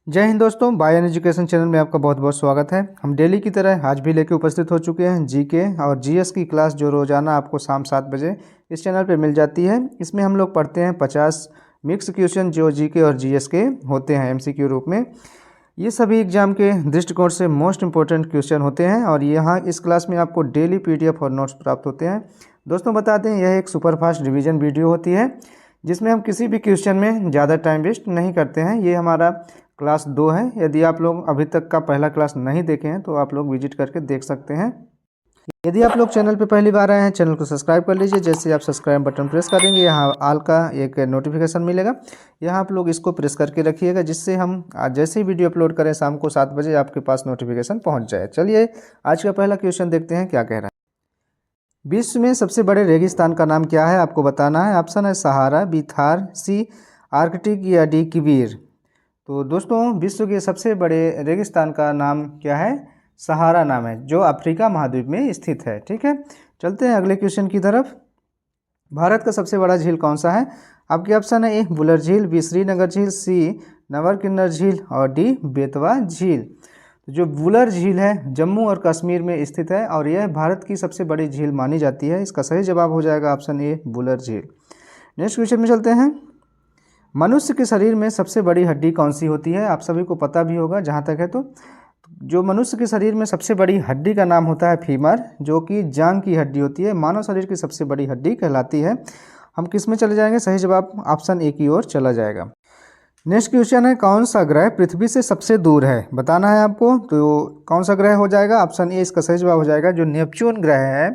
जय हिंद दोस्तों, bye an education channel में आपका बहुत बहुत स्वागत है। हम डेली की तरह आज भी लेके उपस्थित हो चुके हैं जीके और जीएस की क्लास, जो रोज़ाना आपको शाम 7 बजे इस चैनल पे मिल जाती है। इसमें हम लोग पढ़ते हैं 50 मिक्स क्वेश्चन जो जीके और जीएस के होते हैं एमसीक्यू रूप में। ये सभी एग्जाम के दृष्टिकोण से मोस्ट इंपॉर्टेंट क्वेश्चन होते हैं और यहाँ इस क्लास में आपको डेली पीडीएफ और नोट्स प्राप्त होते हैं। दोस्तों बता दें, यह एक सुपरफास्ट रिवीजन वीडियो होती है जिसमें हम किसी भी क्वेश्चन में ज़्यादा टाइम वेस्ट नहीं करते हैं। ये हमारा क्लास 2 है। यदि आप लोग अभी तक का पहला क्लास नहीं देखे हैं तो आप लोग विजिट करके देख सकते हैं। यदि आप लोग चैनल पर पहली बार आए हैं, चैनल को सब्सक्राइब कर लीजिए। जैसे आप सब्सक्राइब बटन प्रेस करेंगे, यहाँ ऑल का एक नोटिफिकेशन मिलेगा, यहाँ आप लोग इसको प्रेस करके रखिएगा, जिससे हम जैसे ही वीडियो अपलोड करें शाम को 7 बजे आपके पास नोटिफिकेशन पहुँच जाए। चलिए आज का पहला क्वेश्चन देखते हैं क्या कह रहा है। विश्व में सबसे बड़े रेगिस्तान का नाम क्या है, आपको बताना है। ऑप्शन है सहारा, बी थार, सी आर्कटिक या डी किबीर। तो दोस्तों विश्व के सबसे बड़े रेगिस्तान का नाम क्या है? सहारा नाम है, जो अफ्रीका महाद्वीप में स्थित है। ठीक है, चलते हैं अगले क्वेश्चन की तरफ। भारत का सबसे बड़ा झील कौन सा है? आपके ऑप्शन है ए बुलर झील, बी श्रीनगर झील, सी नवर किन्नर झील और डी बेतवा झील। जो बुलर झील है जम्मू और कश्मीर में स्थित है और यह भारत की सबसे बड़ी झील मानी जाती है। इसका सही जवाब हो जाएगा ऑप्शन ए बुलर झील। नेक्स्ट क्वेश्चन में चलते हैं। मनुष्य के शरीर में सबसे बड़ी हड्डी कौन सी होती है? आप सभी को पता भी होगा जहाँ तक है। तो जो मनुष्य के शरीर में सबसे बड़ी हड्डी का नाम होता है फीमर, जो कि जांघ की हड्डी होती है। मानव शरीर की सबसे बड़ी हड्डी कहलाती है। हम किस में चले जाएंगे? सही जवाब ऑप्शन ए की ओर चला जाएगा। नेक्स्ट क्वेश्चन है, कौन सा ग्रह पृथ्वी से सबसे दूर है? बताना है आपको। तो कौन सा ग्रह हो जाएगा? ऑप्शन ए इसका सही जवाब हो जाएगा। जो नेपच्यून ग्रह है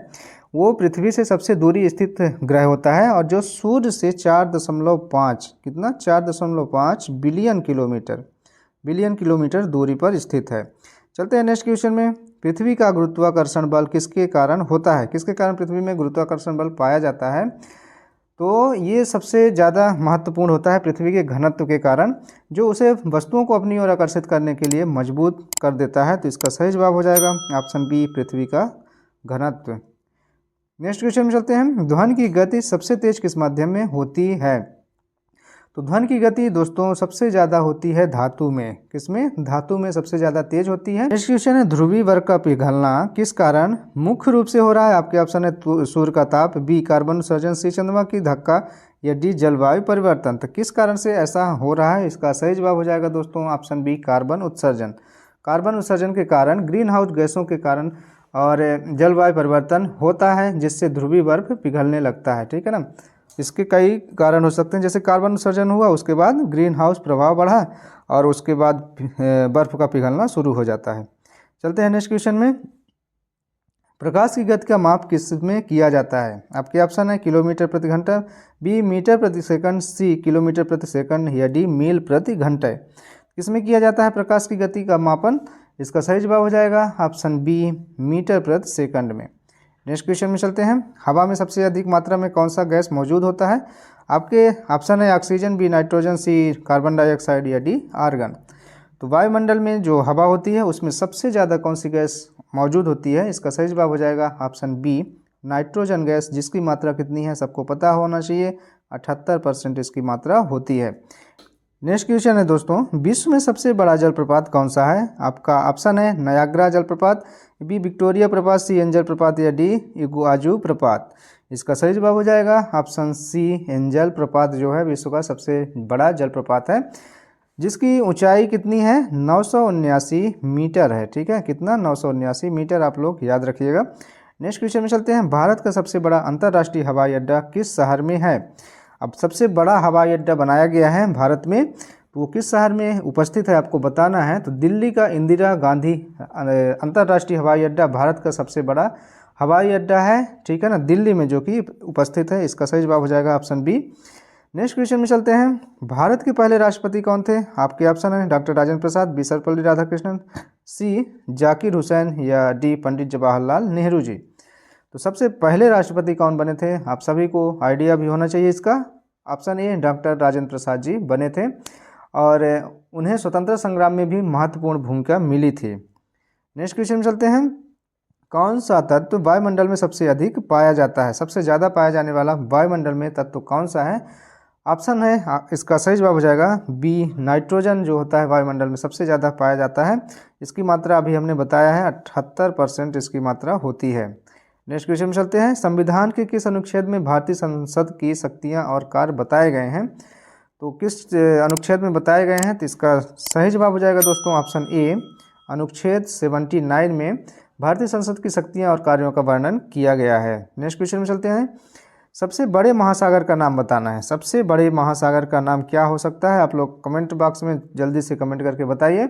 वो पृथ्वी से सबसे दूरी स्थित ग्रह होता है और जो सूर्य से 4.5 कितना 4.5 बिलियन किलोमीटर दूरी पर स्थित है। चलते हैं नेक्स्ट क्वेश्चन में। पृथ्वी का गुरुत्वाकर्षण बल किसके कारण होता है? किसके कारण पृथ्वी में गुरुत्वाकर्षण बल पाया जाता है? तो ये सबसे ज़्यादा महत्वपूर्ण होता है पृथ्वी के घनत्व के कारण, जो उसे वस्तुओं को अपनी ओर आकर्षित करने के लिए मजबूत कर देता है। तो इसका सही जवाब हो जाएगा ऑप्शन बी, पृथ्वी का घनत्व। नेक्स्ट क्वेश्चन में चलते हैं। ध्वनि की गति सबसे तेज किस माध्यम में होती है? तो ध्वनि की गति दोस्तों सबसे ज़्यादा होती है धातु में। किसमें? धातु में सबसे ज़्यादा तेज होती है। नेक्स्ट क्वेश्चन है, ध्रुवीय वर्ग का पिघलना किस कारण मुख्य रूप से हो रहा है? आपके ऑप्शन है सूर्य का ताप, बी कार्बन उत्सर्जन, सी चंद्रमा की धक्का या डी जलवायु परिवर्तन। तो किस कारण से ऐसा हो रहा है? इसका सही जवाब हो जाएगा दोस्तों ऑप्शन बी, कार्बन उत्सर्जन। कार्बन उत्सर्जन के कारण, ग्रीन हाउस गैसों के कारण और जलवायु परिवर्तन होता है, जिससे ध्रुवीय बर्फ पिघलने लगता है। ठीक है ना। इसके कई कारण हो सकते हैं, जैसे कार्बन उत्सर्जन हुआ, उसके बाद ग्रीन हाउस प्रभाव बढ़ा और उसके बाद बर्फ का पिघलना शुरू हो जाता है। चलते हैं नेक्स्ट क्वेश्चन में। प्रकाश की गति का माप किस में किया जाता है? आपके ऑप्शन है किलोमीटर प्रति घंटा, बी मीटर प्रति सेकंड, सी किलोमीटर प्रति सेकंड या डी मील प्रति घंटे। किसमें किया जाता है प्रकाश की गति का मापन? इसका सही जवाब हो जाएगा ऑप्शन बी, मीटर प्रति सेकंड में। नेक्स्ट क्वेश्चन में चलते हैं। हवा में सबसे अधिक मात्रा में कौन सा गैस मौजूद होता है? आपके ऑप्शन है ऑक्सीजन, बी नाइट्रोजन, सी कार्बन डाइऑक्साइड या डी आर्गन। तो वायुमंडल में जो हवा होती है उसमें सबसे ज़्यादा कौन सी गैस मौजूद होती है? इसका सही जवाब हो जाएगा ऑप्शन बी, नाइट्रोजन गैस, जिसकी मात्रा कितनी है सबको पता होना चाहिए, 78% इसकी मात्रा होती है। नेक्स्ट क्वेश्चन है दोस्तों, विश्व में सबसे बड़ा जलप्रपात कौन सा है? आपका ऑप्शन है नयाग्रा जलप्रपात, बी विक्टोरिया प्रपात, सी एंजल प्रपात या डी इगुआजू प्रपात। इसका सही जवाब हो जाएगा ऑप्शन सी, एंजल प्रपात जो है विश्व का सबसे बड़ा जलप्रपात है, जिसकी ऊंचाई कितनी है? 979 मीटर है। ठीक है, कितना? 979 मीटर, आप लोग याद रखिएगा। नेक्स्ट क्वेश्चन में चलते हैं। भारत का सबसे बड़ा अंतर्राष्ट्रीय हवाई अड्डा किस शहर में है? अब सबसे बड़ा हवाई अड्डा बनाया गया है भारत में, तो वो किस शहर में उपस्थित है आपको बताना है। तो दिल्ली का इंदिरा गांधी अंतर्राष्ट्रीय हवाई अड्डा भारत का सबसे बड़ा हवाई अड्डा है। ठीक है ना, दिल्ली में जो कि उपस्थित है। इसका सही जवाब हो जाएगा ऑप्शन बी। नेक्स्ट क्वेश्चन में चलते हैं। भारत के पहले राष्ट्रपति कौन थे? आपके ऑप्शन है डॉक्टर राजेंद्र प्रसाद, बी सर्वपल्ली राधाकृष्णन, सी जाकिर हुसैन या डी पंडित जवाहरलाल नेहरू जी। तो सबसे पहले राष्ट्रपति कौन बने थे? आप सभी को आइडिया भी होना चाहिए इसका। Option A doctor Rajendra Prasad ji बने थे और उन्हें स्वतंत्रता संग्राम में भी महत्वपूर्ण भूमिका मिली थी। नेक्स्ट क्वेश्चन में चलते हैं। कौन सा तत्व वायुमंडल में सबसे अधिक पाया जाता है? सबसे ज़्यादा पाया जाने वाला वायुमंडल में तत्व कौन सा है? ऑप्शन है इसका सही जवाब हो जाएगा बी, नाइट्रोजन जो होता है वायुमंडल में सबसे ज़्यादा पाया जाता है। इसकी मात्रा अभी हमने बताया है 78% इसकी मात्रा होती है। नेक्स्ट क्वेश्चन में चलते हैं। संविधान के किस अनुच्छेद में भारतीय संसद की शक्तियां और कार्य बताए गए हैं? तो किस अनुच्छेद में बताए गए हैं? तो इसका सही जवाब हो जाएगा दोस्तों ऑप्शन ए, अनुच्छेद 79 में भारतीय संसद की शक्तियां और कार्यों का वर्णन किया गया है। नेक्स्ट क्वेश्चन में चलते हैं। सबसे बड़े महासागर का नाम बताना है। सबसे बड़े महासागर का नाम क्या हो सकता है? आप लोग कमेंट बॉक्स में जल्दी से कमेंट करके बताइए।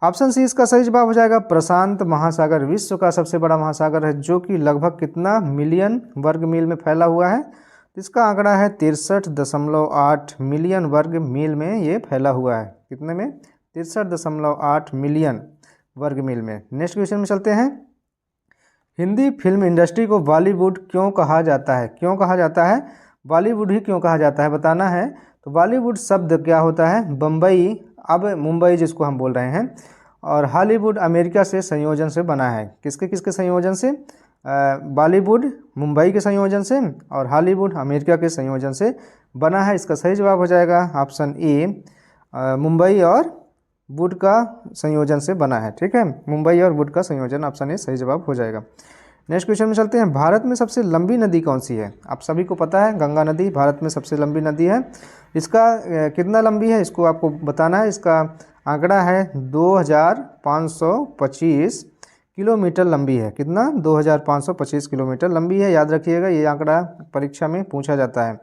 ऑप्शन सी इसका सही जवाब हो जाएगा प्रशांत महासागर। विश्व का सबसे बड़ा महासागर है जो कि लगभग कितना मिलियन वर्ग मील में फैला हुआ है? इसका आंकड़ा है 63.8 मिलियन वर्ग मील में ये फैला हुआ है। कितने में? 63.8 मिलियन वर्ग मील में। नेक्स्ट क्वेश्चन में चलते हैं। हिंदी फिल्म इंडस्ट्री को बॉलीवुड क्यों कहा जाता है? क्यों कहा जाता है? बॉलीवुड ही क्यों कहा जाता है बताना है। तो बॉलीवुड शब्द क्या होता है? बम्बई, अब मुंबई जिसको हम बोल रहे हैं, और हॉलीवुड अमेरिका से संयोजन से बना है। किसके किसके संयोजन से? बॉलीवुड मुंबई के संयोजन से और हॉलीवुड अमेरिका के संयोजन से बना है। इसका सही जवाब हो जाएगा ऑप्शन ए, मुंबई और वुड का संयोजन से बना है। ठीक है, मुंबई और वुड का संयोजन, ऑप्शन ए सही जवाब हो जाएगा। नेक्स्ट क्वेश्चन में चलते हैं। भारत में सबसे लंबी नदी कौन सी है? आप सभी को पता है गंगा नदी भारत में सबसे लंबी नदी है। इसका कितना लंबी है इसको आपको बताना है। इसका आंकड़ा है 2525 किलोमीटर लंबी है। कितना? 2525 किलोमीटर लंबी है। याद रखिएगा, ये आंकड़ा परीक्षा में पूछा जाता है।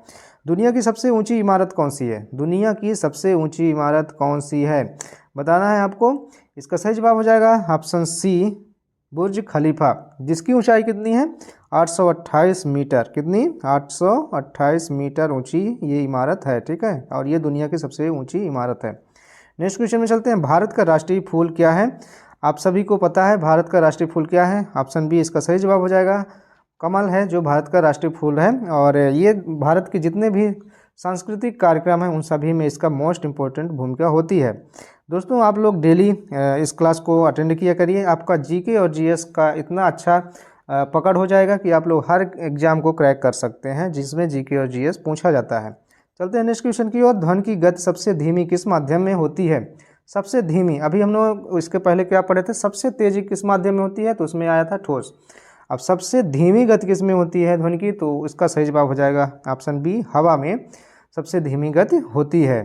दुनिया की सबसे ऊंची इमारत कौन सी है? दुनिया की सबसे ऊंची इमारत कौन सी है बताना है आपको। इसका सही जवाब हो जाएगा ऑप्शन सी, बुर्ज खलीफा, जिसकी ऊंचाई कितनी है? 828 मीटर। कितनी? 828 मीटर ऊंची ये इमारत है। ठीक है, और ये दुनिया की सबसे ऊंची इमारत है। नेक्स्ट क्वेश्चन में चलते हैं। भारत का राष्ट्रीय फूल क्या है? आप सभी को पता है भारत का राष्ट्रीय फूल क्या है। ऑप्शन बी इसका सही जवाब हो जाएगा कमल है, जो भारत का राष्ट्रीय फूल है। और ये भारत के जितने भी सांस्कृतिक कार्यक्रम हैं उन सभी में इसका मोस्ट इम्पोर्टेंट भूमिका होती है। दोस्तों आप लोग डेली इस क्लास को अटेंड किया करिए। आपका जीके और जीएस का इतना अच्छा पकड़ हो जाएगा कि आप लोग हर एग्जाम को क्रैक कर सकते हैं जिसमें जीके और जीएस पूछा जाता है। चलते हैं नेक्स्ट क्वेश्चन की ओर। ध्वनि की गति सबसे धीमी किस माध्यम में होती है? सबसे धीमी, अभी हम लोग इसके पहले क्या पढ़े थे? सबसे तेजी किस माध्यम में होती है? तो उसमें आया था ठोस। अब सबसे धीमी गति किस में होती है ध्वनि की? तो इसका सही जवाब हो जाएगा ऑप्शन बी, हवा में सबसे धीमी गति होती है।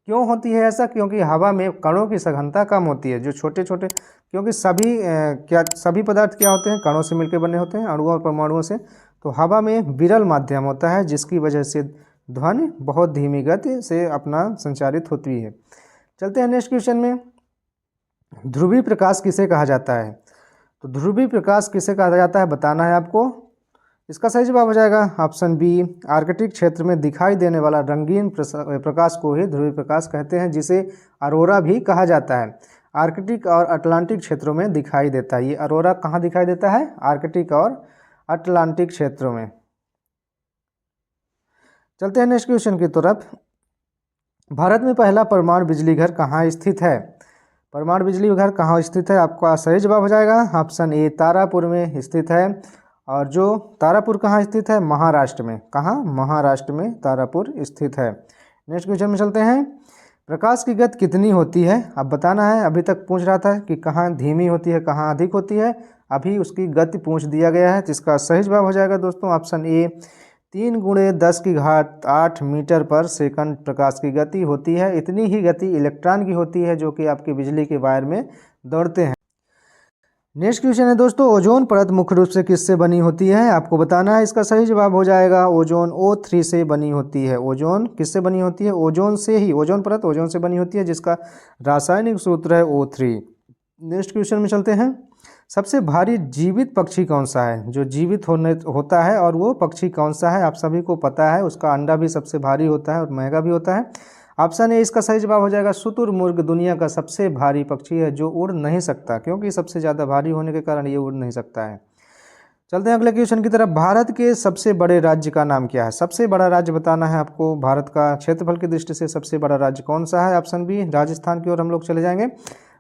क्यों होती है ऐसा? क्योंकि हवा में कणों की सघनता कम होती है। जो छोटे छोटे, क्योंकि सभी पदार्थ क्या होते हैं? कणों से मिलकर बने होते हैं, अणुओं और परमाणुओं से। तो हवा में विरल माध्यम होता है जिसकी वजह से ध्वनि बहुत धीमी गति से अपना संचारित होती है। चलते हैं नेक्स्ट क्वेश्चन में। ध्रुवीय प्रकाश किसे कहा जाता है? तो ध्रुवीय प्रकाश किसे कहा जाता है बताना है आपको। इसका सही जवाब हो जाएगा ऑप्शन बी, आर्कटिक क्षेत्र में दिखाई देने वाला रंगीन प्रकाश को ही ध्रुवीय प्रकाश कहते हैं, जिसे अरोरा भी कहा जाता है। आर्कटिक और अटलांटिक क्षेत्रों में दिखाई देता है। ये अरोरा कहाँ दिखाई देता है? आर्कटिक और अटलांटिक क्षेत्रों में। चलते हैं नेक्स्ट क्वेश्चन की तरफ। भारत में पहला परमाणु बिजली घर कहाँ स्थित है? परमाणु बिजली घर कहाँ स्थित है? आपका सही जवाब हो जाएगा ऑप्शन ए, तारापुर में स्थित है। और जो तारापुर कहाँ स्थित है? महाराष्ट्र में। कहाँ? महाराष्ट्र में तारापुर स्थित है। नेक्स्ट क्वेश्चन में चलते हैं। प्रकाश की गति कितनी होती है? अब बताना है। अभी तक पूछ रहा था कि कहाँ धीमी होती है, कहाँ अधिक होती है। अभी उसकी गति पूछ दिया गया है, जिसका सही जवाब हो जाएगा दोस्तों ऑप्शन ए, 3 × 10⁸ मीटर पर सेकंड प्रकाश की गति होती है। इतनी ही गति इलेक्ट्रॉन की होती है जो कि आपके बिजली के वायर में दौड़ते हैं। नेक्स्ट क्वेश्चन है दोस्तों, ओजोन परत मुख्य रूप से किससे बनी होती है? आपको बताना है। इसका सही जवाब हो जाएगा ओजोन O3 से बनी होती है। ओजोन किससे बनी होती है? ओजोन से ही, ओजोन परत ओजोन से बनी होती है, जिसका रासायनिक सूत्र है O3। नेक्स्ट क्वेश्चन में चलते हैं। सबसे भारी जीवित पक्षी कौन सा है? जो जीवित होता है और वो पक्षी कौन सा है? आप सभी को पता है, उसका अंडा भी सबसे भारी होता है और महंगा भी होता है। ऑप्शन ए इसका सही जवाब हो जाएगा शुतुरमुर्ग। दुनिया का सबसे भारी पक्षी है जो उड़ नहीं सकता, क्योंकि सबसे ज़्यादा भारी होने के कारण ये उड़ नहीं सकता है। चलते हैं अगले क्वेश्चन की तरफ। भारत के सबसे बड़े राज्य का नाम क्या है? सबसे बड़ा राज्य बताना है आपको। भारत का क्षेत्रफल की दृष्टि से सबसे बड़ा राज्य कौन सा है? ऑप्शन बी, राजस्थान की ओर हम लोग चले जाएंगे।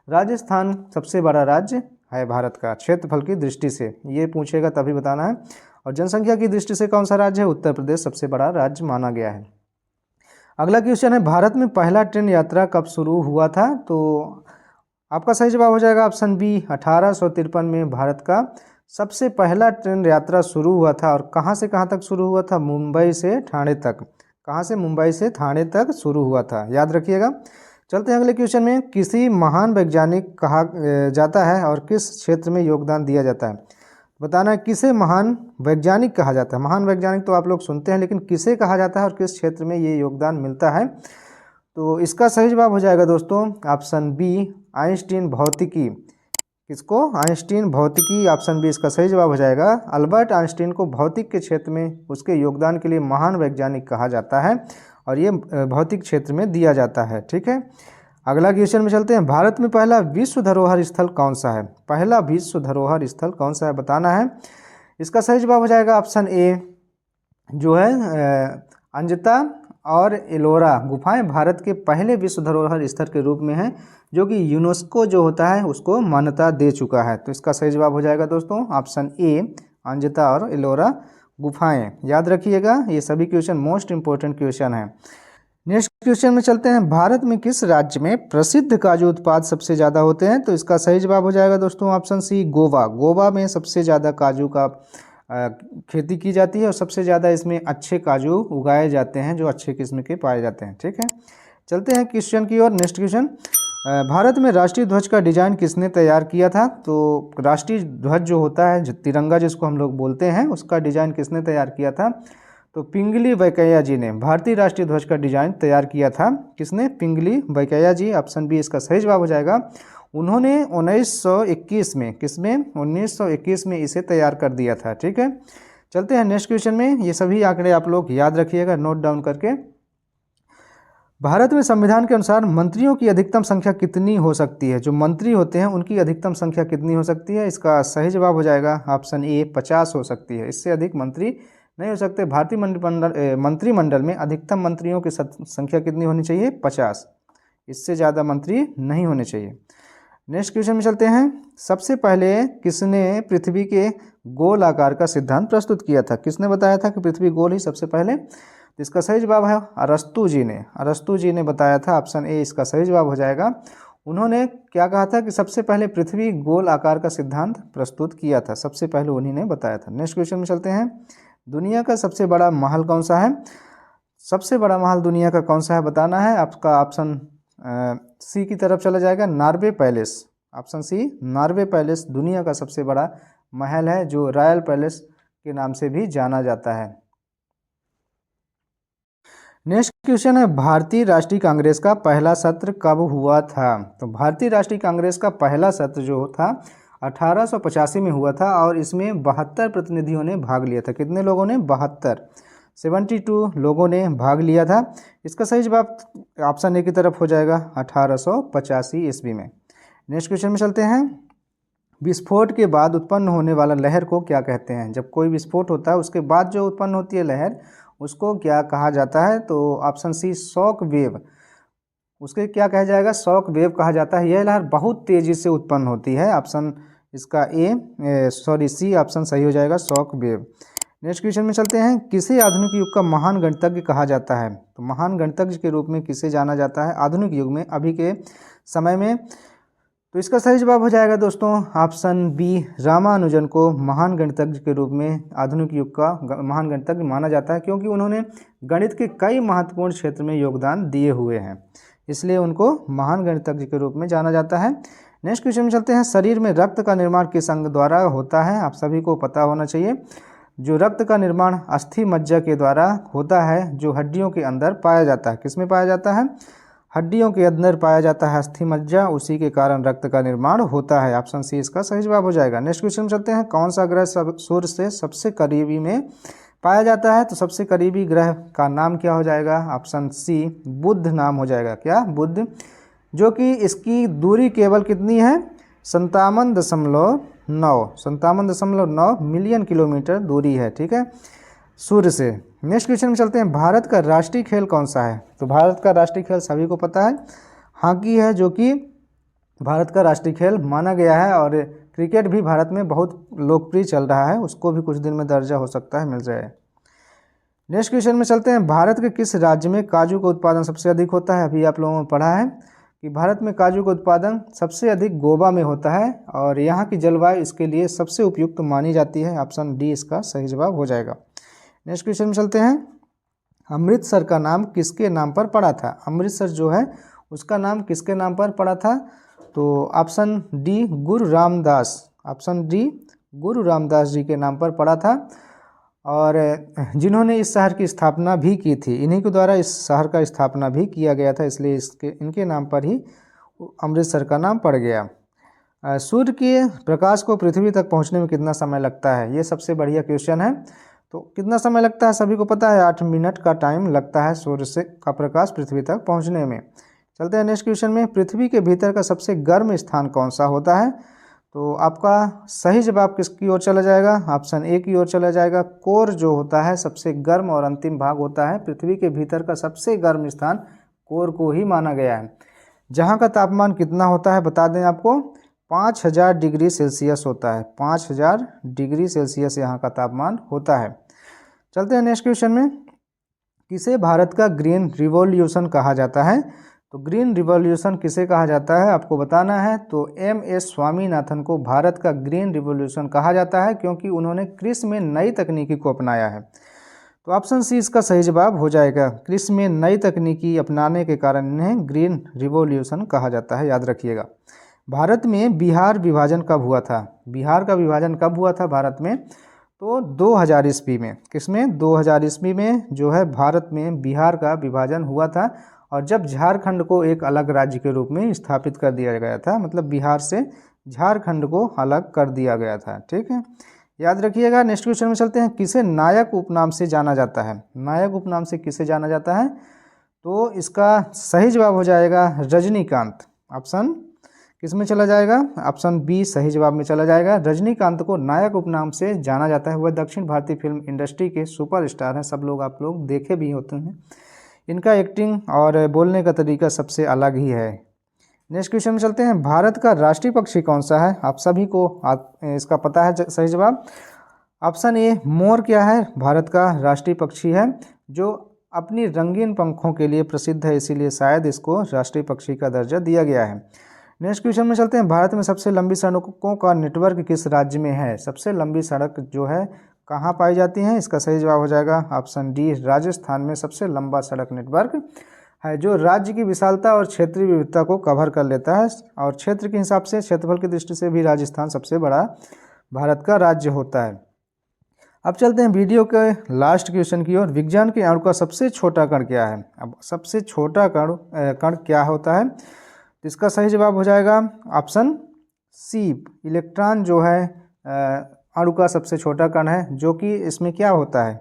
राजस्थान सबसे बड़ा राज्य है भारत का क्षेत्रफल की दृष्टि से। ये पूछेगा तभी बताना है। और जनसंख्या की दृष्टि से कौन सा राज्य है? उत्तर प्रदेश सबसे बड़ा राज्य माना गया है। अगला क्वेश्चन है, भारत में पहला ट्रेन यात्रा कब शुरू हुआ था? तो आपका सही जवाब हो जाएगा ऑप्शन बी, 1853 में भारत का सबसे पहला ट्रेन यात्रा शुरू हुआ था। और कहाँ से कहाँ तक शुरू हुआ था? मुंबई से ठाणे तक। कहाँ से? मुंबई से ठाणे तक शुरू हुआ था, याद रखिएगा। चलते हैं अगले क्वेश्चन में, किसी महान वैज्ञानिक कहा जाता है और किस क्षेत्र में योगदान दिया जाता है? बताना है किसे महान वैज्ञानिक कहा जाता है। महान वैज्ञानिक तो आप लोग सुनते हैं, लेकिन किसे कहा जाता है और किस क्षेत्र में ये योगदान मिलता है? तो इसका सही जवाब हो जाएगा दोस्तों ऑप्शन बी, आइंस्टीन भौतिकी। किसको? आइंस्टीन भौतिकी, ऑप्शन बी इसका सही जवाब हो जाएगा। अल्बर्ट आइंस्टीन को भौतिक के क्षेत्र में उसके योगदान के लिए महान वैज्ञानिक कहा जाता है और ये भौतिक क्षेत्र में दिया जाता है। ठीक है, अगला क्वेश्चन में चलते हैं, भारत में पहला विश्व धरोहर स्थल कौन सा है? पहला विश्व धरोहर स्थल कौन सा है बताना है। इसका सही जवाब हो जाएगा ऑप्शन ए, जो है अंजता और एलोरा गुफाएं भारत के पहले विश्व धरोहर स्थल के रूप में हैं, जो कि यूनेस्को जो होता है उसको मान्यता दे चुका है। तो इसका सही जवाब हो जाएगा दोस्तों ऑप्शन ए, अंजता और एलोरा गुफाएं। याद रखिएगा, ये सभी क्वेश्चन मोस्ट इंपॉर्टेंट क्वेश्चन हैं। नेक्स्ट क्वेश्चन में चलते हैं, भारत में किस राज्य में प्रसिद्ध काजू उत्पाद सबसे ज़्यादा होते हैं? तो इसका सही जवाब हो जाएगा दोस्तों ऑप्शन सी, गोवा। गोवा में सबसे ज़्यादा काजू का खेती की जाती है और सबसे ज़्यादा इसमें अच्छे काजू उगाए जाते हैं, जो अच्छे किस्म के पाए जाते हैं। ठीक है, चलते हैं क्वेश्चन की ओर। नेक्स्ट क्वेश्चन, भारत में राष्ट्रीय ध्वज का डिजाइन किसने तैयार किया था? तो राष्ट्रीय ध्वज जो होता है, तिरंगा जिसको हम लोग बोलते हैं, उसका डिजाइन किसने तैयार किया था? तो पिंगली वेंकैया जी ने भारतीय राष्ट्रीय ध्वज का डिजाइन तैयार किया था। किसने? पिंगली वेंकैया जी, ऑप्शन बी इसका सही जवाब हो जाएगा। उन्होंने 1921 में, किसमें? 1921 में इसे तैयार कर दिया था। ठीक है, चलते हैं नेक्स्ट क्वेश्चन में। ये सभी आंकड़े आप लोग याद रखिएगा नोट डाउन करके। भारत में संविधान के अनुसार मंत्रियों की अधिकतम संख्या कितनी हो सकती है? जो मंत्री होते हैं उनकी अधिकतम संख्या कितनी हो सकती है? इसका सही जवाब हो जाएगा ऑप्शन ए, 50 हो सकती है। इससे अधिक मंत्री नहीं हो सकते। भारतीय मंत्रिमंडल में अधिकतम मंत्रियों की संख्या कितनी होनी चाहिए? 50। इससे ज़्यादा मंत्री नहीं होने चाहिए। नेक्स्ट क्वेश्चन में चलते हैं, सबसे पहले किसने पृथ्वी के गोल आकार का सिद्धांत प्रस्तुत किया था? किसने बताया था कि पृथ्वी गोल ही सबसे पहले? तो इसका सही जवाब है अरस्तु जी ने। अरस्तु जी ने बताया था, ऑप्शन ए इसका सही जवाब हो जाएगा। उन्होंने क्या कहा था कि सबसे पहले पृथ्वी गोल आकार का सिद्धांत प्रस्तुत किया था, सबसे पहले उन्हीं ने बताया था। नेक्स्ट क्वेश्चन में चलते हैं, दुनिया का सबसे बड़ा महल कौन सा है? सबसे बड़ा महल दुनिया का कौन सा है बताना है। आपका ऑप्शन सी की तरफ चला जाएगा, Norway palace. Option C, Norway palace दुनिया का सबसे बड़ा महल है, जो रॉयल पैलेस के नाम से भी जाना जाता है। नेक्स्ट क्वेश्चन है, भारतीय राष्ट्रीय कांग्रेस का पहला सत्र कब हुआ था? तो भारतीय राष्ट्रीय कांग्रेस का पहला सत्र जो था 1885 में हुआ था और इसमें 72 प्रतिनिधियों ने भाग लिया था। कितने लोगों ने? 72 लोगों ने भाग लिया था। इसका सही जवाब ऑप्शन ए की तरफ हो जाएगा 1885 ईस्वी में। नेक्स्ट क्वेश्चन में चलते हैं, विस्फोट के बाद उत्पन्न होने वाला लहर को क्या कहते हैं? जब कोई विस्फोट होता है उसके बाद जो उत्पन्न होती है लहर, उसको क्या कहा जाता है? तो ऑप्शन सी, शॉक वेव। उसके क्या कहा जाएगा? शॉक वेव कहा जाता है। यह लहर बहुत तेज़ी से उत्पन्न होती है। ऑप्शन इसका सी ऑप्शन सही हो जाएगा, शॉक वेव। नेक्स्ट क्वेश्चन में चलते हैं, किसे आधुनिक युग का महान गणितज्ञ कहा जाता है? तो महान गणितज्ञ के रूप में किसे जाना जाता है आधुनिक युग में, अभी के समय में? तो इसका सही जवाब हो जाएगा दोस्तों ऑप्शन बी, रामानुजन को महान गणितज्ञ के रूप में आधुनिक युग का महान गणितज्ञ माना जाता है, क्योंकि उन्होंने गणित के कई महत्वपूर्ण क्षेत्र में योगदान दिए हुए हैं, इसलिए उनको महान गणितज्ञ के रूप में जाना जाता है। नेक्स्ट क्वेश्चन में चलते हैं, शरीर में रक्त का निर्माण किस अंग द्वारा होता है? आप सभी को पता होना चाहिए। जो रक्त का निर्माण अस्थि मज्जा के द्वारा होता है, जो हड्डियों के अंदर पाया जाता है। किस में पाया जाता है? हड्डियों के अंदर पाया जाता है अस्थि मज्जा, उसी के कारण रक्त का निर्माण होता है। ऑप्शन सी इसका सही जवाब हो जाएगा। नेक्स्ट क्वेश्चन में चलते हैं, कौन सा ग्रह सूर्य से सबसे करीबी में पाया जाता है? तो सबसे करीबी ग्रह का नाम क्या हो जाएगा? ऑप्शन सी, बुध नाम हो जाएगा। क्या? बुध, जो कि इसकी दूरी केवल कितनी है? 57.9 मिलियन किलोमीटर दूरी है। ठीक है, सूर्य से। नेक्स्ट क्वेश्चन में चलते हैं, भारत का राष्ट्रीय खेल कौन सा है? तो भारत का राष्ट्रीय खेल सभी को पता है, हॉकी है, जो कि भारत का राष्ट्रीय खेल माना गया है। और क्रिकेट भी भारत में बहुत लोकप्रिय चल रहा है, उसको भी कुछ दिन में दर्जा हो सकता है मिल जाए। नेक्स्ट क्वेश्चन में चलते हैं। भारत के किस राज्य में काजू का उत्पादन सबसे अधिक होता है? अभी आप लोगों ने पढ़ा है कि भारत में काजू का उत्पादन सबसे अधिक गोवा में होता है और यहाँ की जलवायु इसके लिए सबसे उपयुक्त मानी जाती है। ऑप्शन डी इसका सही जवाब हो जाएगा। नेक्स्ट क्वेश्चन में चलते हैं। अमृतसर का नाम किसके नाम पर पड़ा था? अमृतसर जो है उसका नाम किसके नाम पर पड़ा था? तो ऑप्शन डी गुरु रामदास, ऑप्शन डी गुरु रामदास जी के नाम पर पड़ा था और जिन्होंने इस शहर की स्थापना भी की थी, इन्हीं के द्वारा इस शहर का स्थापना भी किया गया था, इसलिए इनके नाम पर ही अमृतसर का नाम पड़ गया। सूर्य के प्रकाश को पृथ्वी तक पहुंचने में कितना समय लगता है? ये सबसे बढ़िया क्वेश्चन है। तो कितना समय लगता है सभी को पता है, 8 मिनट का टाइम लगता है सूर्य से का प्रकाश पृथ्वी तक पहुंचने में। चलते हैं नेक्स्ट क्वेश्चन में। पृथ्वी के भीतर का सबसे गर्म स्थान कौन सा होता है? तो आपका सही जवाब किसकी ओर चला जाएगा? ऑप्शन ए की ओर चला जाएगा। कोर जो होता है सबसे गर्म और अंतिम भाग होता है। पृथ्वी के भीतर का सबसे गर्म स्थान कोर को ही माना गया है। जहाँ का तापमान कितना होता है बता दें आपको, 5000 डिग्री सेल्सियस होता है। 5000 डिग्री सेल्सियस यहाँ का तापमान होता है। चलते हैं नेक्स्ट क्वेश्चन में। किसे भारत का ग्रीन रिवॉल्यूशन कहा जाता है? तो ग्रीन रिवॉल्यूशन किसे कहा जाता है आपको बताना है। तो MS स्वामीनाथन को भारत का ग्रीन रिवॉल्यूशन कहा जाता है क्योंकि उन्होंने कृषि में नई तकनीकी को अपनाया है। तो ऑप्शन सी इसका सही जवाब हो जाएगा। कृषि में नई तकनीकी अपनाने के कारण इन्हें ग्रीन रिवॉल्यूशन कहा जाता है, याद रखिएगा। भारत में बिहार विभाजन कब हुआ था? बिहार का विभाजन कब हुआ था भारत में? तो 2000 ईस्वी में। किसमें? 2000 ईस्वी में जो है भारत में बिहार का विभाजन हुआ था और जब झारखंड को एक अलग राज्य के रूप में स्थापित कर दिया गया था, मतलब बिहार से झारखंड को अलग कर दिया गया था। ठीक है, याद रखिएगा। नेक्स्ट क्वेश्चन में चलते हैं। किसे नायक उपनाम से जाना जाता है? नायक उपनाम से किसे जाना जाता है? तो इसका सही जवाब हो जाएगा रजनीकांत। ऑप्शन किस में चला जाएगा? ऑप्शन बी सही जवाब में चला जाएगा। रजनीकांत को नायक उपनाम से जाना जाता है। वह दक्षिण भारतीय फिल्म इंडस्ट्री के सुपरस्टार हैं। सब लोग आप लोग देखे भी होते हैं। इनका एक्टिंग और बोलने का तरीका सबसे अलग ही है। नेक्स्ट क्वेश्चन में चलते हैं। भारत का राष्ट्रीय पक्षी कौन सा है? आप सभी को इसका पता है सही जवाब। ऑप्शन ए मोर क्या है? भारत का राष्ट्रीय पक्षी है जो अपनी रंगीन पंखों के लिए प्रसिद्ध है, इसीलिए शायद इसको राष्ट्रीय पक्षी का दर्जा दिया गया है। नेक्स्ट क्वेश्चन में चलते हैं। भारत में सबसे लंबी सड़कों का नेटवर्क किस राज्य में है? सबसे लंबी सड़क जो है कहाँ पाई जाती हैं? इसका सही जवाब हो जाएगा ऑप्शन डी राजस्थान में सबसे लंबा सड़क नेटवर्क है, जो राज्य की विशालता और क्षेत्रीय विविधता को कवर कर लेता है और क्षेत्र के हिसाब से, क्षेत्रफल की दृष्टि से भी राजस्थान सबसे बड़ा भारत का राज्य होता है। अब चलते हैं वीडियो के लास्ट क्वेश्चन की ओर। विज्ञान के अणु का सबसे छोटा कण क्या है? अब सबसे छोटा कण क्या होता है? तो इसका सही जवाब हो जाएगा ऑप्शन सी इलेक्ट्रॉन जो है अणु का सबसे छोटा कण है, जो कि इसमें क्या होता है,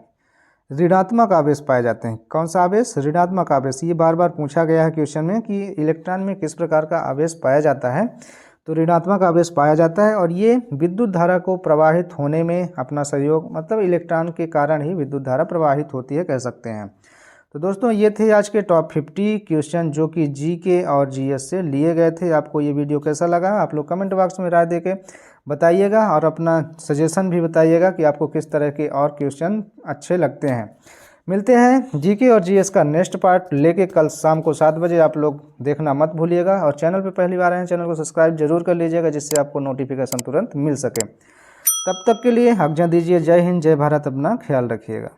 ऋणात्मक आवेश पाए जाते हैं। कौन सा आवेश? ऋणात्मक आवेश। ये बार बार पूछा गया है क्वेश्चन में कि इलेक्ट्रॉन में किस प्रकार का आवेश पाया जाता है, तो ऋणात्मक आवेश पाया जाता है और ये विद्युत धारा को प्रवाहित होने में अपना सहयोग, मतलब इलेक्ट्रॉन के कारण ही विद्युत धारा प्रवाहित होती है, कह सकते हैं। तो दोस्तों ये थे आज के टॉप 50 क्वेश्चन जो कि जीके और जीएस से लिए गए थे। आपको ये वीडियो कैसा लगा आप लोग कमेंट बॉक्स में राय देके बताइएगा और अपना सजेशन भी बताइएगा कि आपको किस तरह के और क्वेश्चन अच्छे लगते हैं। मिलते हैं जीके और जीएस का नेक्स्ट पार्ट लेके कल शाम को 7 बजे। आप लोग देखना मत भूलिएगा और चैनल पे पहली बार आए हैं चैनल को सब्सक्राइब जरूर कर लीजिएगा, जिससे आपको नोटिफिकेशन तुरंत मिल सके। तब तक के लिए आज्ञा दीजिए। जय हिंद, जय भारत। अपना ख्याल रखिएगा।